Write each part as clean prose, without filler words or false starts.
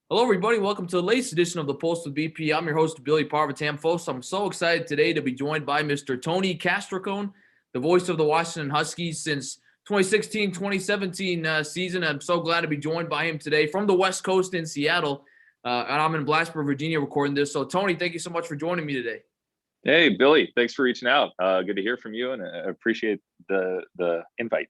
Hello, everybody. Welcome to the latest edition of the Post with BP. I'm your host, Billy Parvatam. Folks, I'm so excited today to be joined by Mr. Tony Castricone, the voice of the Washington Huskies since 2016-2017 season. I'm so glad to be joined by him today from the West Coast in Seattle. And I'm in Blacksburg, Virginia, recording this. So, Tony, thank you so much for joining me today. Hey, Billy, thanks for reaching out. Good to hear from you, and I appreciate the invite.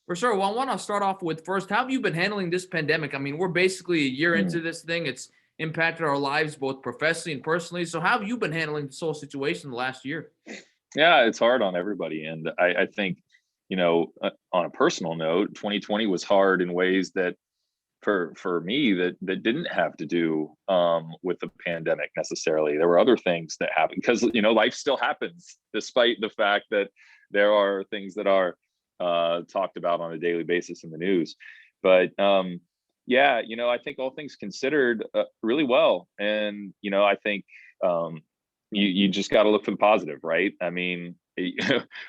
For sure. Well, I want to start off with first, how have you been handling this pandemic? I mean, we're basically a year into this thing. It's impacted our lives both professionally and personally. So how have you been handling this whole situation the last year? Yeah, it's hard on everybody, and I think, on a personal note, 2020 was hard in ways that for me that didn't have to do with the pandemic necessarily. There were other things that happened because life still happens despite the fact that there are things that are talked about on a daily basis in the news. But yeah, I think all things considered, really well. And I think you just got to look for the positive, right? I mean,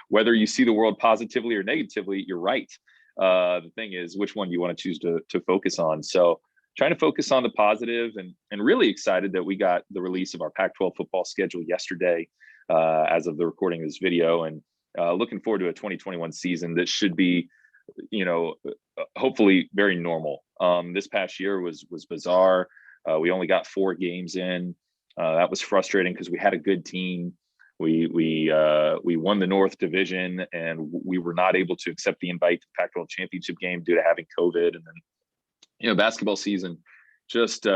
whether you see the world positively or negatively, you're right. The thing is, which one do you want to choose to focus on? So trying to focus on the positive, and really excited that we got the release of our Pac-12 football schedule yesterday, as of the recording of this video, and looking forward to a 2021 season that should be, hopefully very normal. This past year was bizarre. We only got 4 games in. That was frustrating because we had a good team. We won the North Division, and we were not able to accept the invite to the Pac-12 championship game due to having COVID. And then, basketball season, just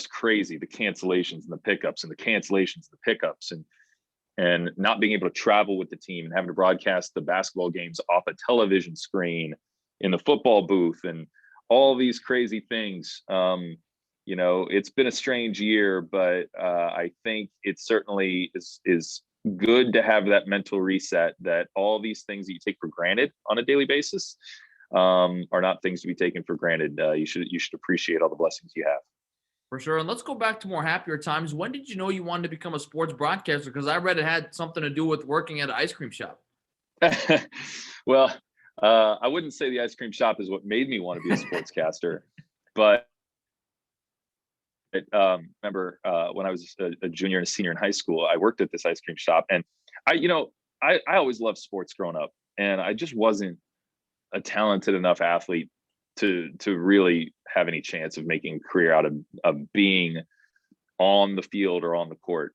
crazy. The cancellations and the pickups, and the cancellations, the pickups, and not being able to travel with the team and having to broadcast the basketball games off a television screen in the football booth, and all these crazy things. It's been a strange year, but I think it certainly is good to have that mental reset that all these things that you take for granted on a daily basis are not things to be taken for granted. You should appreciate all the blessings you have. For sure. And let's go back to more happier times. When did you know you wanted to become a sports broadcaster? Because I read it had something to do with working at an ice cream shop. Well, I wouldn't say the ice cream shop is what made me want to be a sportscaster, but remember when I was a junior and a senior in high school, I worked at this ice cream shop, and I always loved sports growing up, and I just wasn't a talented enough athlete to really have any chance of making a career out of being on the field or on the court.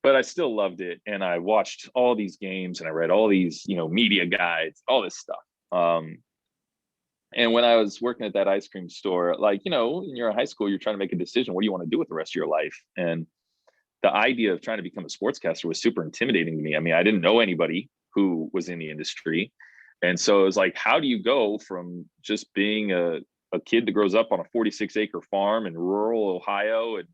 But I still loved it, and I watched all these games, and I read all these media guides, all this stuff. And when I was working at that ice cream store, when you're in high school, you're trying to make a decision. What do you want to do with the rest of your life? And the idea of trying to become a sportscaster was super intimidating to me. I mean, I didn't know anybody who was in the industry. And so it was like, how do you go from just being a kid that grows up on a 46-acre farm in rural Ohio and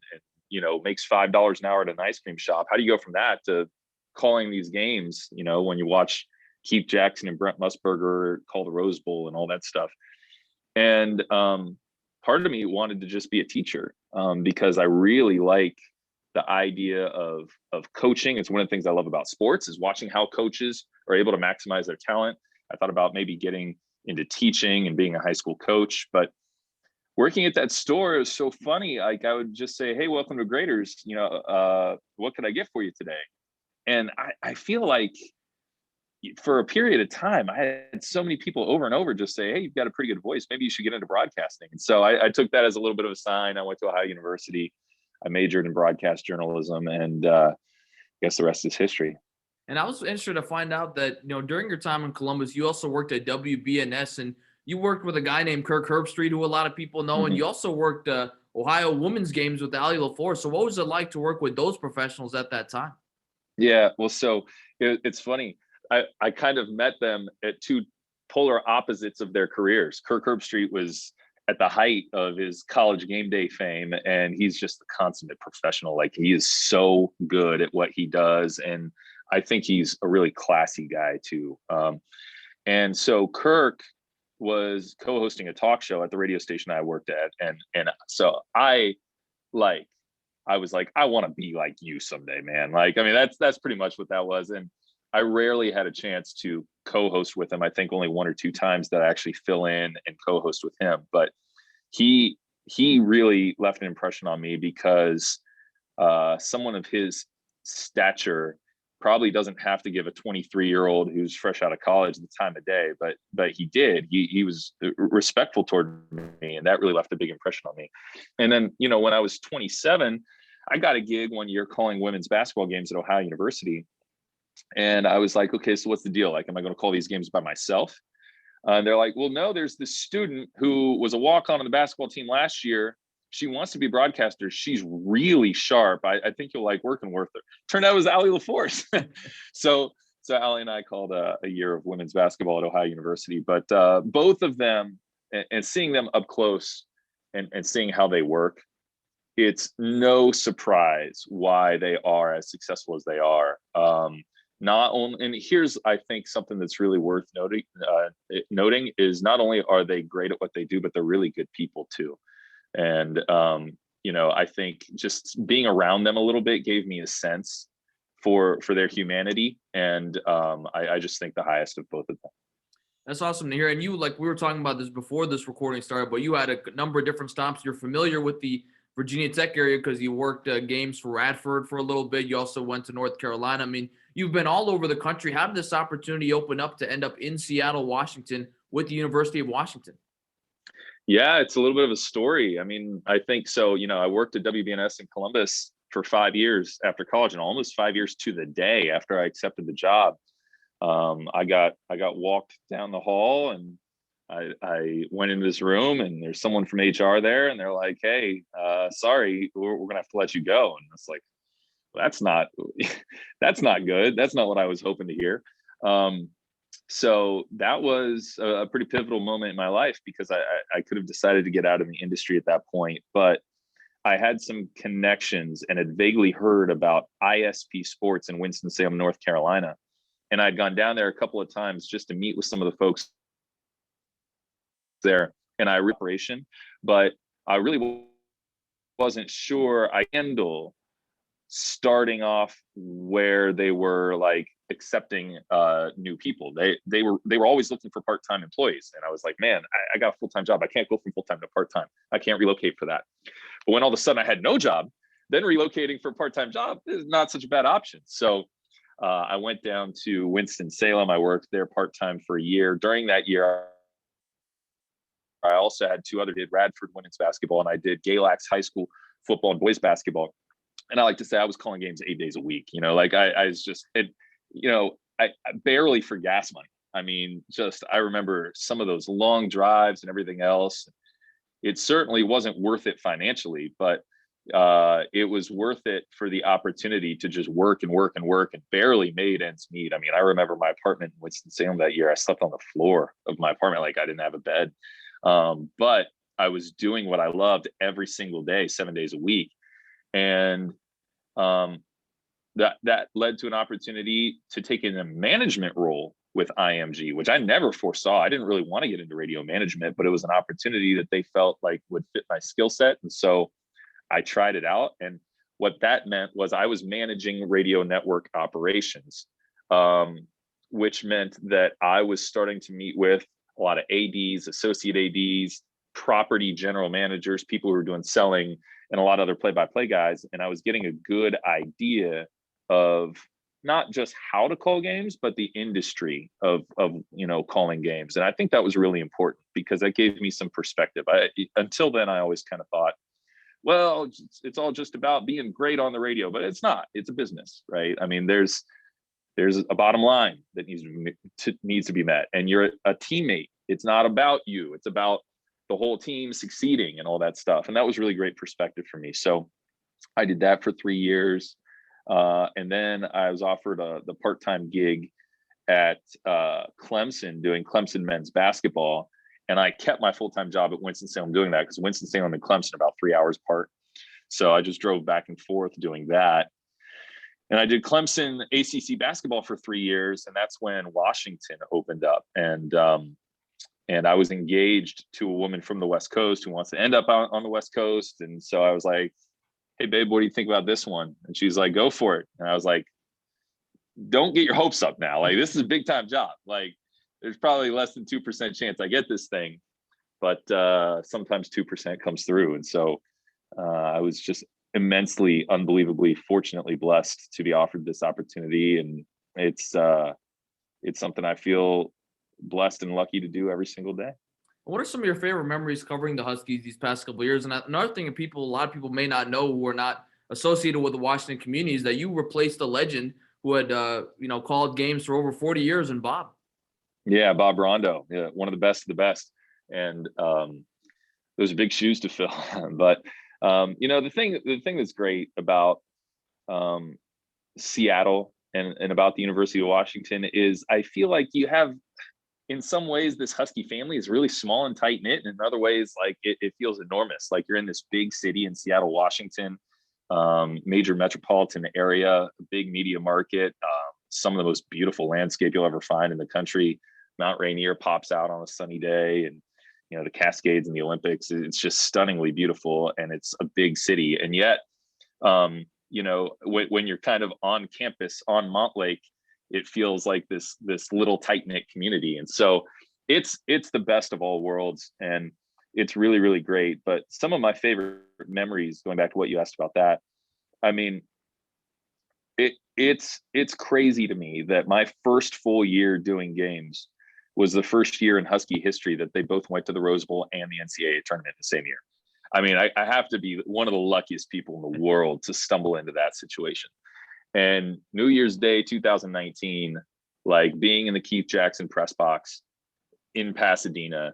makes $5 an hour at an ice cream shop? How do you go from that to calling these games, when you watch Keith Jackson and Brent Musburger call the Rose Bowl and all that stuff? And part of me wanted to just be a teacher, because I really like the idea of coaching. It's one of the things I love about sports, is watching how coaches are able to maximize their talent. I thought about maybe getting into teaching and being a high school coach, but working at that store, it was so funny. Like, I would just say, "Hey, welcome to Graders. What can I get for you today?" And I feel like for a period of time, I had so many people over and over just say, "Hey, you've got a pretty good voice. Maybe you should get into broadcasting." And so I took that as a little bit of a sign. I went to Ohio University. I majored in broadcast journalism, and I guess the rest is history. And I was interested to find out that, during your time in Columbus, you also worked at WBNS, and you worked with a guy named Kirk Herbstreit, who a lot of people know, and you also worked Ohio women's games with Allie Laforce. So what was it like to work with those professionals at that time? Yeah, well, so it's funny. I kind of met them at two polar opposites of their careers. Kirk Herbstreit was at the height of his college game day fame, and he's just a consummate professional. Like, he is so good at what he does, and I think he's a really classy guy too. And so Kirk was co-hosting a talk show at the radio station I worked at, and so I was like, I want to be like you someday, man. Like, I mean, that's pretty much what that was. And I rarely had a chance to co-host with him. I think only 1 or 2 times that I actually fill in and co-host with him. But he he really left an impression on me because someone of his stature probably doesn't have to give a 23-year-old who's fresh out of college the time of day, but he did. He was respectful toward me, and that really left a big impression on me. And then, you know, when I was 27, I got a gig one year calling women's basketball games at Ohio University. And I was like, okay, so what's the deal? Like, am I going to call these games by myself? And they're like, well, no, there's this student who was a walk-on on the basketball team last year. She wants to be a broadcaster. She's really sharp. I think you'll like working with her. Turned out it was Allie Laforce. so Allie and I called a year of women's basketball at Ohio University. But both of them, and seeing them up close and seeing how they work, it's no surprise why they are as successful as they are. Not only, and here's, I think, something that's really worth noting is not only are they great at what they do, but they're really good people too. And, you know, I think just being around them a little bit gave me a sense for their humanity. And I just think the highest of both of them. That's awesome to hear. And you, like, we were talking about this before this recording started, but you had a number of different stops. You're familiar with the Virginia Tech area because you worked games for Radford for a little bit. You also went to North Carolina. I mean, you've been all over the country. How did this opportunity open up to end up in Seattle, Washington with the University of Washington? Yeah, it's a little bit of a story. I mean, I think so. You know, I worked at WBNS in Columbus for 5 years after college, and almost 5 years to the day after I accepted the job. I got walked down the hall, and I went into this room, and there's someone from HR there, and they're like, "Hey, sorry, we're gonna have to let you go." And it's like, well, that's not good. That's not what I was hoping to hear. So that was a pretty pivotal moment in my life because I could have decided to get out of the industry at that point, but I had some connections and had vaguely heard about ISP Sports in Winston-Salem, North Carolina. And I'd gone down there a couple of times just to meet with some of the folks there, and I operation, but I really wasn't sure I handle starting off where they were like accepting new people. They were always looking for part-time employees, and I was like, man, I got a full-time job. I can't go from full-time to part-time. I can't relocate for that. But when all of a sudden I had no job, then relocating for a part-time job is not such a bad option. So I went down to Winston-Salem. I worked there part-time for a year. During that year, I also had did Radford women's basketball, and I did Galax high school football and boys basketball. And I like to say I was calling games 8 days a week. You know, like I was just, I barely for gas money. I mean, I remember some of those long drives and everything else. It certainly wasn't worth it financially, but it was worth it for the opportunity to just work and work and work, and barely made ends meet. I mean, I remember my apartment in Winston-Salem that year. I slept on the floor of my apartment. Like, I didn't have a bed. But I was doing what I loved every single day, 7 days a week. And that led to an opportunity to take in a management role with IMG, which I never foresaw. I didn't really want to get into radio management, but it was an opportunity that they felt like would fit my skill set. And so I tried it out. And what that meant was I was managing radio network operations, which meant that I was starting to meet with a lot of ADs, associate ADs, property general managers, people who were doing selling, and a lot of other play-by-play guys. And I was getting a good idea of not just how to call games, but the industry of calling games. And I think that was really important because that gave me some perspective. Until then, I always kind of thought, well, it's all just about being great on the radio, but it's not. It's a business, right? I mean, there's a bottom line that needs to be met, and you're a teammate. It's not about you. It's about the whole team succeeding and all that stuff. And that was really great perspective for me. So I did that for 3 years. And then I was offered the part-time gig at Clemson doing Clemson men's basketball. And I kept my full-time job at Winston-Salem doing that because Winston-Salem and Clemson are about 3 hours apart. So I just drove back and forth doing that. And I did Clemson ACC basketball for 3 years. And that's when Washington opened up. And I was engaged to a woman from the West Coast who wants to end up on the West Coast. And so I was like, hey, babe, what do you think about this one? And she's like, go for it. And I was like, don't get your hopes up now. Like, this is a big time job. Like, there's probably less than 2% chance I get this thing. but sometimes 2% comes through. And so I was just immensely, unbelievably, fortunately blessed to be offered this opportunity. And it's something I feel blessed and lucky to do every single day. What are some of your favorite memories covering the Huskies these past couple of years? And another thing a lot of people may not know who are not associated with the Washington community is that you replaced a legend who had, called games for over 40 years, and Bob. Yeah, Bob Rondo, yeah, one of the best of the best. And those are big shoes to fill. But, the thing that's great about Seattle and about the University of Washington is I feel like you have, in some ways, this Husky family is really small and tight knit, and in other ways, like it feels enormous. Like you're in this big city in Seattle, Washington, major metropolitan area, big media market, some of the most beautiful landscape you'll ever find in the country. Mount Rainier pops out on a sunny day, and the Cascades and the Olympics. It's just stunningly beautiful, and it's a big city. And yet, when you're kind of on campus on Montlake, it feels like this little tight-knit community. And so it's the best of all worlds, and it's really, really great. But some of my favorite memories, going back to what you asked about that, I mean, it's crazy to me that my first full year doing games was the first year in Husky history that they both went to the Rose Bowl and the NCAA tournament the same year. I mean, I have to be one of the luckiest people in the world to stumble into that situation. And New Year's Day 2019, like being in the Keith Jackson press box in Pasadena,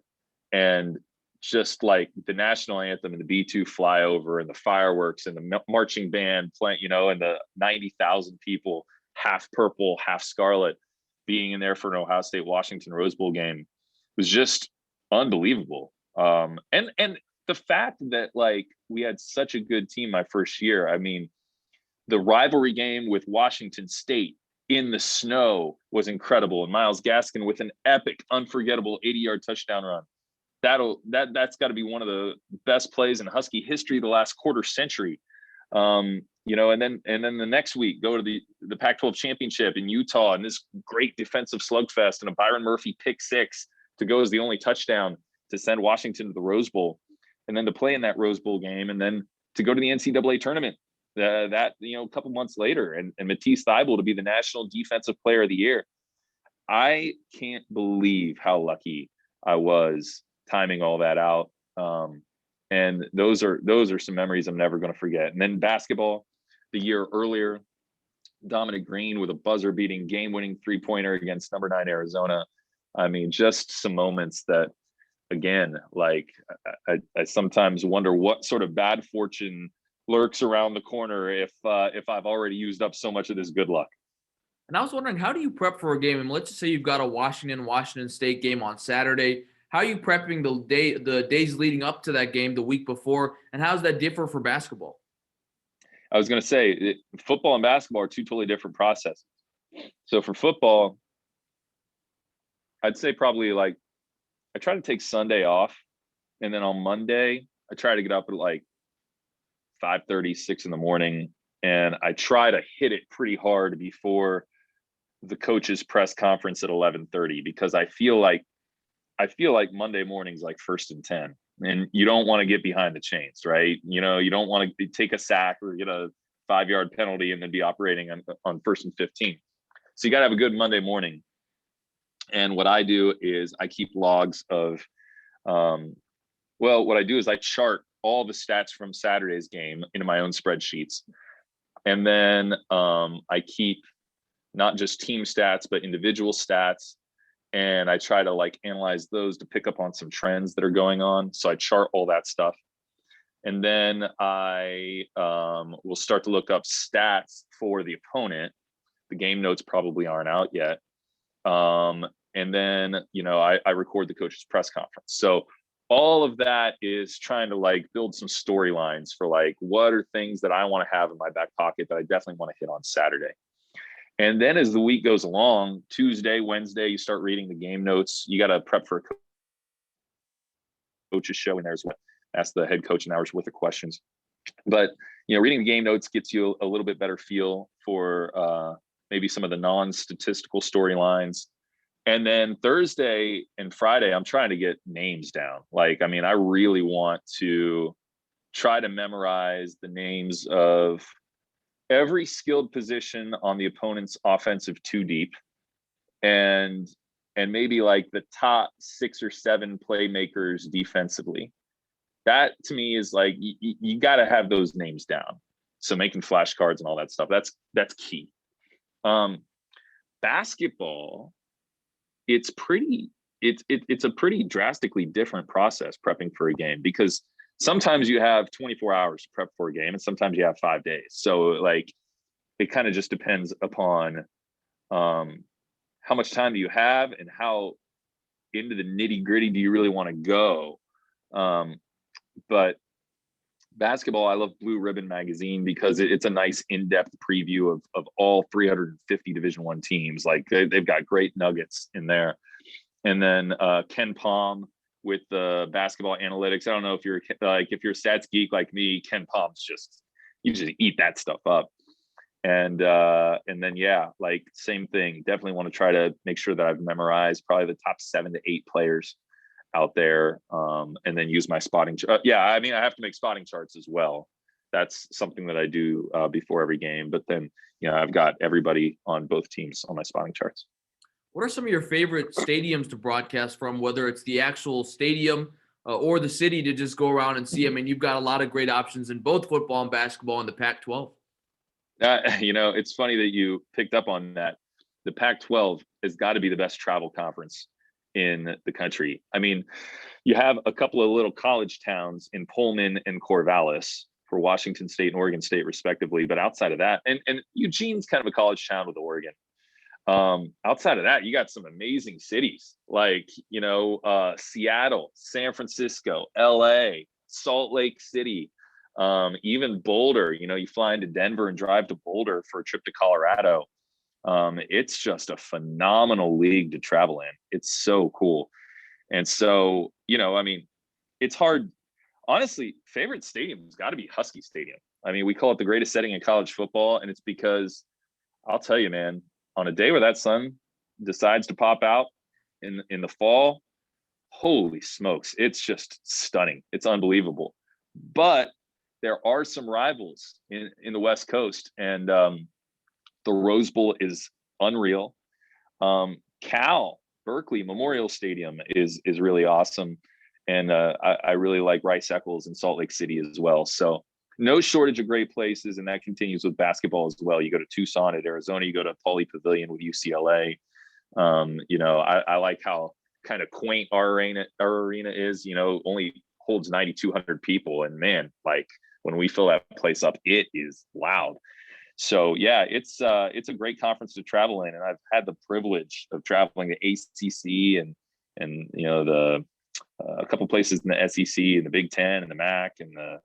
and just like the national anthem and the B-2 flyover and the fireworks and the marching band playing, and the 90,000 people, half purple, half scarlet, being in there for an Ohio State Washington Rose Bowl game was just unbelievable. And the fact that like we had such a good team my first year, I mean, the rivalry game with Washington State in the snow was incredible. And Myles Gaskin with an epic, unforgettable 80-yard touchdown run. That's got to be one of the best plays in Husky history the last quarter century. And then the next week go to the Pac-12 championship in Utah, and this great defensive slugfest and a Byron Murphy pick six to go as the only touchdown to send Washington to the Rose Bowl, and then to play in that Rose Bowl game, and then to go to the NCAA tournament a couple months later, and Matisse Thybulle to be the National Defensive Player of the Year. I can't believe how lucky I was timing all that out. And those are some memories I'm never going to forget. And then basketball, the year earlier, Dominic Green with a buzzer-beating game-winning three-pointer against number 9 Arizona. I mean, just some moments that, again, like I sometimes wonder what sort of bad fortune lurks around the corner if I've already used up so much of this good luck. And I was wondering, how do you prep for a game? And let's just say you've got a Washington State game on Saturday. How are you prepping the days leading up to that game the week before, and how does that differ for basketball? I was going to say, football and basketball are two totally different processes. So for football, I'd say probably like I try to take Sunday off, and then on Monday I try to get up at like 5:30, 6 in the morning, and I try to hit it pretty hard before the coach's press conference at 11:30, because I feel like Monday morning's like 1st and 10, and you don't want to get behind the chains, right? You don't want to take a sack or get a 5-yard penalty and then be operating on 1st and 15. So you got to have a good Monday morning. And what I do is I keep logs of, what I do is I chart all the stats from Saturday's game into my own spreadsheets. And then I keep not just team stats, but individual stats. And I try to like analyze those to pick up on some trends that are going on. So I chart all that stuff. And then I will start to look up stats for the opponent. The game notes probably aren't out yet. And then, I record the coach's press conference. So all of that is trying to like build some storylines for like, what are things that I want to have in my back pocket that I definitely want to hit on Saturday. And then as the week goes along, Tuesday, Wednesday, you start reading the game notes. You got to prep for a coach's show in there as well. Ask the head coach an hour's worth of questions. But, reading the game notes gets you a little bit better feel for maybe some of the non-statistical storylines. And then Thursday and Friday, I'm trying to get names down. Like, I mean, I really want to try to memorize the names of every skilled position on the opponent's offensive two deep, and maybe like the top 6 or 7 playmakers defensively. That to me is like you got to have those names down. So making flashcards and all that stuff, that's key. Basketball, it's a pretty drastically different process prepping for a game, because sometimes you have 24 hours to prep for a game and sometimes you have 5 days. So like it kind of just depends upon how much time do you have and how into the nitty gritty do you really want to go. But basketball, I love Blue Ribbon magazine because it's a nice in-depth preview of all 350 Division I teams. Like they've got great nuggets in there. And then Ken Palm with the basketball analytics. I don't know if you're if you're a stats geek like me, Ken Palm's you just eat that stuff up. And then yeah, like same thing. Definitely want to try to make sure that I've memorized probably the top 7 to 8 players out there, and then use my spotting. Yeah, I mean, I have to make spotting charts as well. That's something that I do before every game. But then, I've got everybody on both teams on my spotting charts. What are some of your favorite stadiums to broadcast from, whether it's the actual stadium or the city to just go around and see? I mean, you've got a lot of great options in both football and basketball in the Pac-12. It's funny that you picked up on that. The Pac-12 has got to be the best travel conference in the country. I mean, you have a couple of little college towns in Pullman and Corvallis for Washington State and Oregon State respectively. But outside of that, and Eugene's kind of a college town with Oregon. Outside of that, you got some amazing cities like, Seattle, San Francisco, LA, Salt Lake City, even Boulder. You fly into Denver and drive to Boulder for a trip to Colorado. It's just a phenomenal league to travel in. It's so cool. And so, I mean, it's hard. Honestly, favorite stadium's got to be Husky Stadium. I mean, we call it the greatest setting in college football. And it's because I'll tell you, man, on a day where that sun decides to pop out in the fall, holy smokes, it's just stunning. It's unbelievable. But there are some rivals in the West Coast, and the Rose Bowl is unreal. Cal Berkeley Memorial Stadium is really awesome, and I really like Rice Eccles in Salt Lake City as well. So no shortage of great places, and that continues with basketball as well. You go to Tucson at Arizona, you go to Pauley Pavilion with UCLA. I like how kind of quaint our arena is. Only holds 9,200 people, and man, like when we fill that place up, it is loud. So yeah, it's a great conference to travel in, and I've had the privilege of traveling to ACC and a couple places in the SEC and the Big Ten and the MAC and the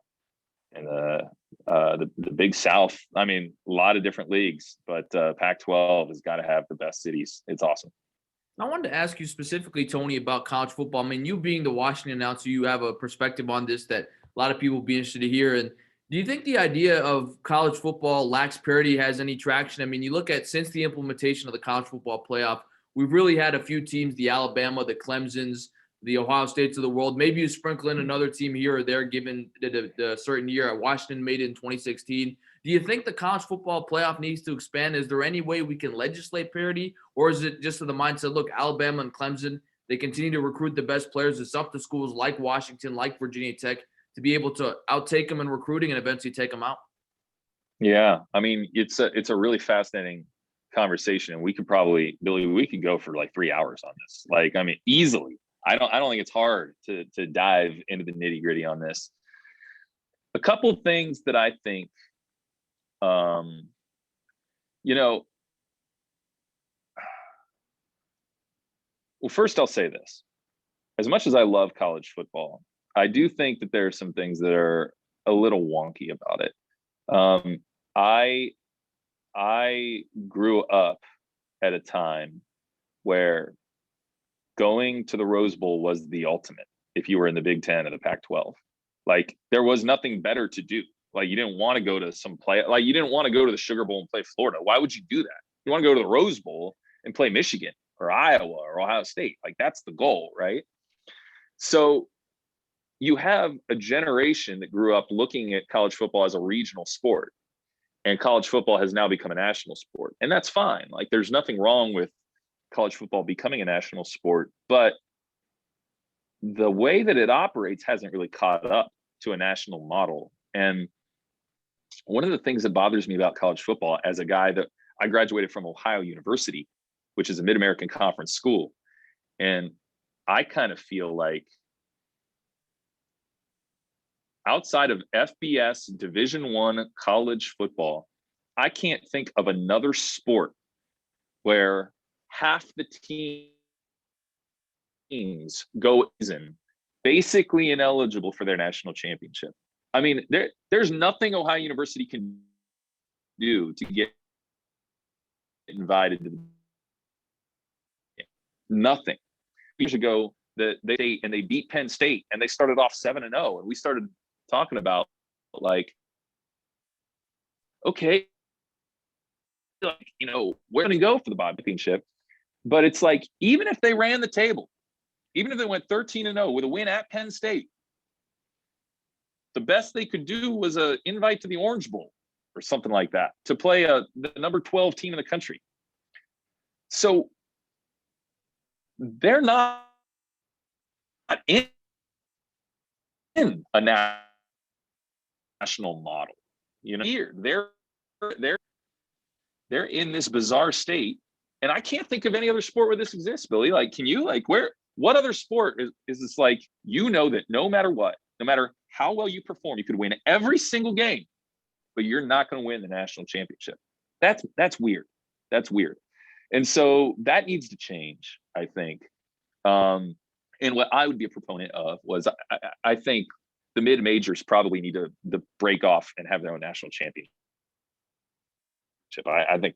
Big South. I mean, a lot of different leagues, but Pac-12 has got to have the best cities. It's awesome. I wanted to ask you specifically, Tony, about college football. I mean, you being the Washington announcer, you have a perspective on this that a lot of people will be interested to hear. And do you think the idea of college football lacks parity has any traction? I mean, you look at since the implementation of the college football playoff, we've really had a few teams, the Alabama, the Clemsons, the Ohio States of the world. Maybe you sprinkle in another team here or there, given the certain year. Washington made it in 2016. Do you think the college football playoff needs to expand? Is there any way we can legislate parity? Or is it just to the mindset, look, Alabama and Clemson, they continue to recruit the best players. It's up to schools like Washington, like Virginia Tech, to be able to outtake them in recruiting and eventually take them out? Yeah, I mean, it's a really fascinating conversation, and we could probably, Billy, we could go for like 3 hours on this. Like, I mean, easily. I don't think it's hard to dive into the nitty gritty on this. A couple of things that I think, well, first I'll say this: as much as I love college football, I do think that there are some things that are a little wonky about it. I grew up at a time where going to the Rose Bowl was the ultimate if you were in the Big Ten or the Pac-12. Like, there was nothing better to do. Like, you didn't want to go to you didn't want to go to the Sugar Bowl and play Florida. Why would you do that? You want to go to the Rose Bowl and play Michigan. or Iowa or Ohio State. Like that's the goal, right? So you have a generation that grew up looking at college football as a regional sport, and college football has now become a national sport. And that's fine. Like there's nothing wrong with college football becoming a national sport, but the way that it operates hasn't really caught up to a national model. And one of the things that bothers me about college football, as a guy that I graduated from Ohio University, which is a Mid-American Conference school, and I kind of feel like outside of FBS Division I college football, I can't think of another sport where half the teams go season basically ineligible for their national championship. I mean, there's nothing Ohio University can do to get invited to the nothing. Years ago, they beat Penn State, and they started off 7-0, and we started talking about like, okay, like, you know, we're going to go for the Bob championship, but it's like, even if they ran the table, even if they went 13-0 with a win at Penn State, the best they could do was an invite to the Orange Bowl or something like that to play the number 12 team in the country. So they're not in a national model. You know, here they're in this bizarre state, and I can't think of any other sport where this exists, Billy. Like, can you, like, what other sport is this, like, you know, that no matter what, no matter how well you perform, you could win every single game, but you're not going to win the national championship? That's weird. That's weird. And so that needs to change, I think. And what I would be a proponent of was, I think the mid-majors probably need to break off and have their own national championship. I think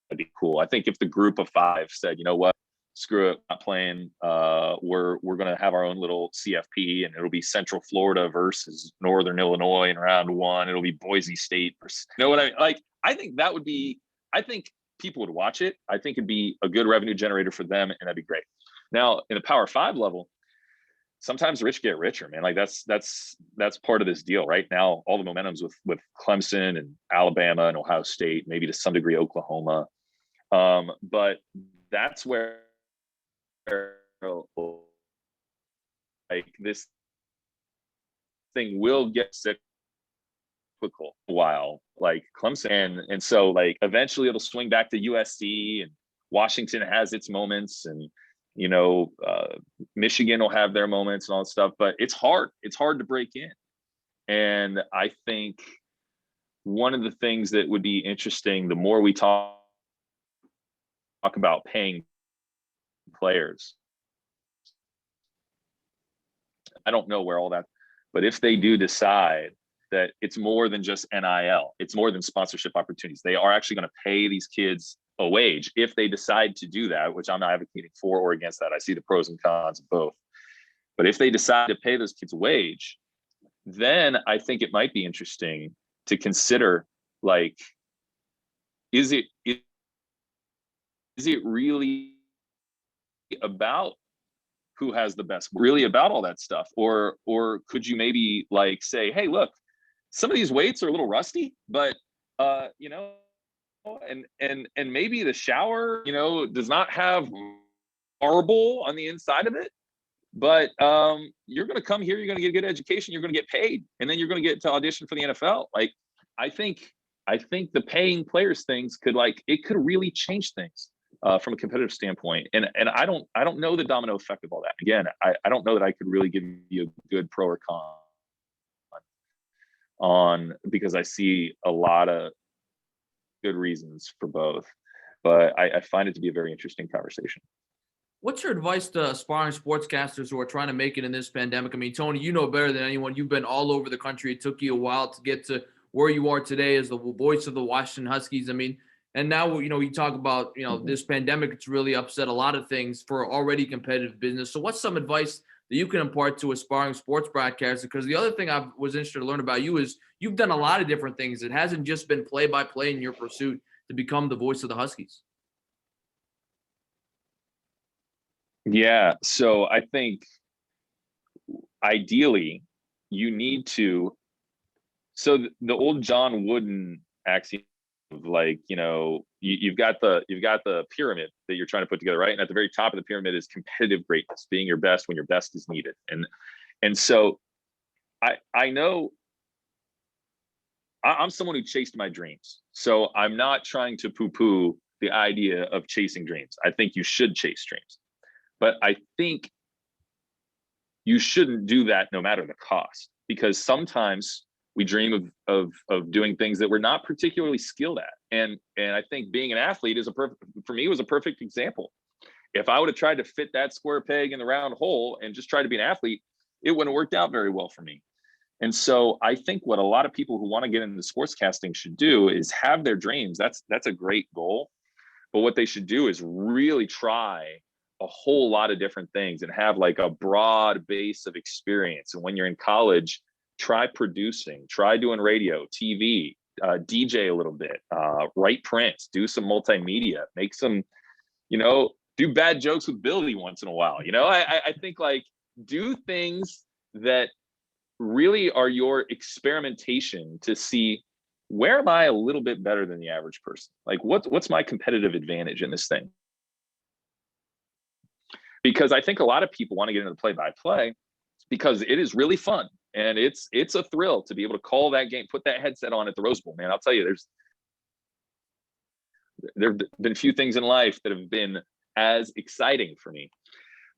that'd be cool. I think if the group of 5 said, you know what, screw it, not playing. We're going to have our own little CFP, and it'll be Central Florida versus Northern Illinois in round 1. It'll be Boise State versus, you know what I mean? Like, I think that would be, I think people would watch it. I think it'd be a good revenue generator for them, and that'd be great. Now, in the Power 5 level, sometimes the rich get richer, man. Like that's part of this deal right now. All the momentum's with Clemson and Alabama and Ohio State, maybe to some degree Oklahoma. But that's where, like, this thing will get cyclical a while, like Clemson, and so, like, eventually it'll swing back to USC, and Washington has its moments, and you know, Michigan will have their moments and all that stuff, but it's hard to break in. And I think one of the things that would be interesting, the more we talk about paying players, I don't know where all that, but if they do decide that it's more than just NIL, it's more than sponsorship opportunities, they are actually going to pay these kids a wage. If they decide to do that, which I'm not advocating for or against that, I see the pros and cons of both. But if they decide to pay those kids a wage, then I think it might be interesting to consider, like, is it really about who has the best, really about all that stuff? Or could you maybe, like, say, hey, look, some of these weights are a little rusty, but you know, and maybe the shower, you know, does not have marble on the inside of it, but you're going to come here, you're going to get a good education, you're going to get paid, and then you're going to get to audition for the NFL. Like, I think the paying players things could, like, it could really change things from a competitive standpoint. And I don't know the domino effect of all that. Again, I don't know that I could really give you a good pro or con on, because I see a lot of good reasons for both, but I find it to be a very interesting conversation. What's your advice to aspiring sportscasters who are trying to make it in this pandemic? I mean, Tony, you know better than anyone. You've been all over the country. It took you a while to get to where you are today as the voice of the Washington Huskies. I mean, and now, you know, you talk about, you know, this pandemic, it's really upset a lot of things for already competitive business. So what's some advice that you can impart to aspiring sports broadcasters? Because the other thing I was interested to learn about you is you've done a lot of different things. It hasn't just been play-by-play in your pursuit to become the voice of the Huskies. Yeah. So I think ideally you need to, so the old John Wooden axiom of like, you've got the pyramid that you're trying to put together, right? And at the very top of the pyramid is competitive greatness, being your best when your best is needed. And so I know I'm someone who chased my dreams. So I'm not trying to poo-poo the idea of chasing dreams. I think you should chase dreams. But I think you shouldn't do that no matter the cost, because sometimes we dream of doing things that we're not particularly skilled at. And I think being an athlete is for me was a perfect example. If I would have tried to fit that square peg in the round hole and just try to be an athlete, it wouldn't have worked out very well for me. And so I think what a lot of people who want to get into sportscasting should do is have their dreams. That's a great goal. But what they should do is really try a whole lot of different things and have like a broad base of experience. And when you're in college, try producing, try doing radio, TV, DJ a little bit, write prints, do some multimedia, make some, do bad jokes with Billy once in a while. I think like do things that really are your experimentation to see, where am I a little bit better than the average person? Like what's my competitive advantage in this thing? Because I think a lot of people want to get into the play-by-play because it is really fun and it's a thrill to be able to call that game, put that headset on at the Rose Bowl. Man, I'll tell you, there've been few things in life that have been as exciting for me.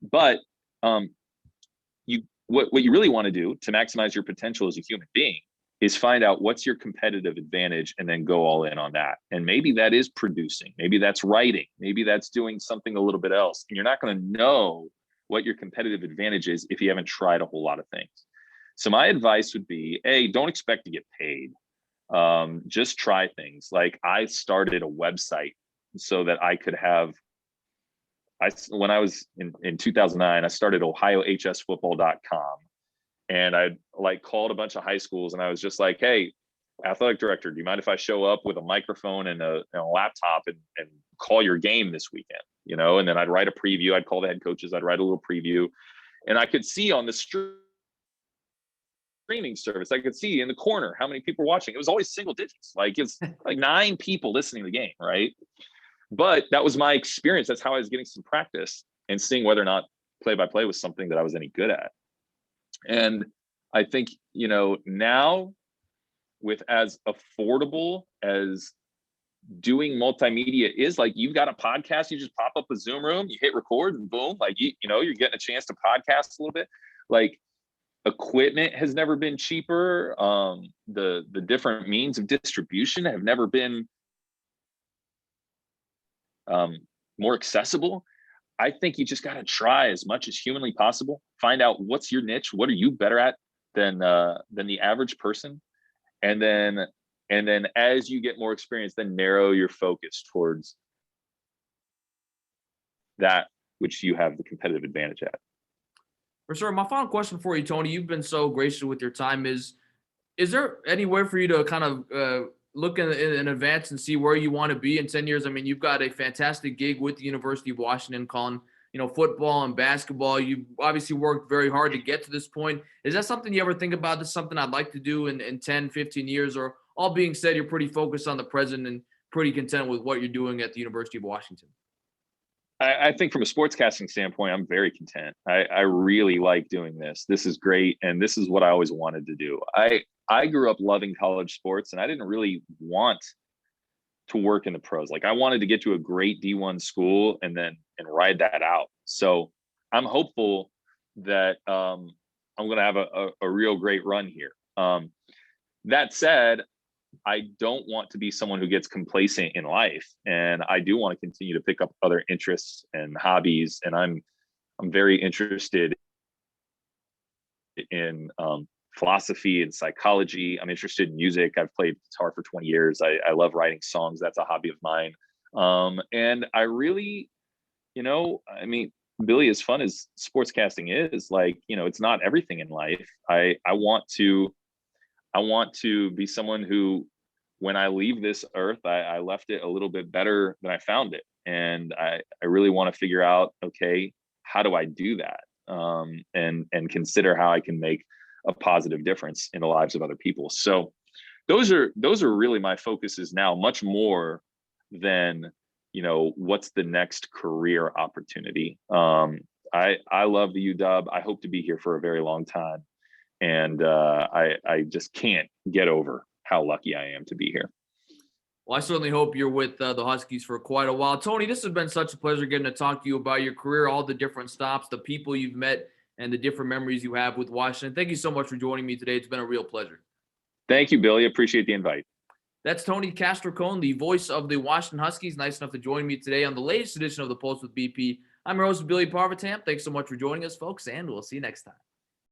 But what you really want to do to maximize your potential as a human being is find out what's your competitive advantage and then go all in on that. And maybe that is producing, maybe that's writing, maybe that's doing something a little bit else. And you're not going to know what your competitive advantage is if you haven't tried a whole lot of things. So my advice would be, A, don't expect to get paid. Just try things. Like I started a website so that I could have, when I was in 2009, I started ohiohsfootball.com. And I like called a bunch of high schools and I was just like, hey, athletic director, do you mind if I show up with a microphone and a laptop and call your game this weekend? And then I'd write a preview. I'd call the head coaches. I'd write a little preview. And I could see on the streaming service, I could see in the corner how many people were watching. It was always single digits. Like it's like 9 people listening to the game, right? But that was my experience. That's how I was getting some practice and seeing whether or not play-by-play was something that I was any good at. And I think, now with as affordable as doing multimedia is, like you've got a podcast, you just pop up a Zoom room, you hit record and boom, like, you're getting a chance to podcast a little bit. Like equipment has never been cheaper. The different means of distribution have never been more accessible. I think you just got to try as much as humanly possible. Find out what's your niche. What are you better at than the average person? And then as you get more experience, then narrow your focus towards that which you have the competitive advantage at. For sure. My final question for you, Tony, you've been so gracious with your time. Is there any way for you to kind of look in advance and see where you want to be in 10 years? I mean, you've got a fantastic gig with the University of Washington calling, football and basketball. You've obviously worked very hard to get to this point. Is that something you ever think about? This is something I'd like to do in 10, 15 years, or all being said, you're pretty focused on the present and pretty content with what you're doing at the University of Washington? I think from a sportscasting standpoint, I'm very content. I really like doing this. This is great. And this is what I always wanted to do. I grew up loving college sports and I didn't really want to work in the pros. Like I wanted to get to a great D1 school and ride that out. So I'm hopeful that I'm going to have a real great run here. That said, I don't want to be someone who gets complacent in life. And I do want to continue to pick up other interests and hobbies. And I'm very interested in philosophy and psychology. I'm interested in music. I've played guitar for 20 years. I love writing songs. That's a hobby of mine. And I really, I mean, Billy, as fun as sportscasting is, like, it's not everything in life. I want to be someone who, when I leave this earth, I left it a little bit better than I found it. And I really want to figure out, okay, how do I do that? And consider how I can make a positive difference in the lives of other people. So those are really my focuses now, much more than, what's the next career opportunity. I love the UW. I hope to be here for a very long time. And I just can't get over how lucky I am to be here. Well, I certainly hope you're with the Huskies for quite a while. Tony, this has been such a pleasure getting to talk to you about your career, all the different stops, the people you've met, and the different memories you have with Washington. Thank you so much for joining me today. It's been a real pleasure. Thank you, Billy. Appreciate the invite. That's Tony Castricone, the voice of the Washington Huskies. Nice enough to join me today on the latest edition of the Post with BP. I'm your host, Billy Parvatam. Thanks so much for joining us, folks, and we'll see you next time.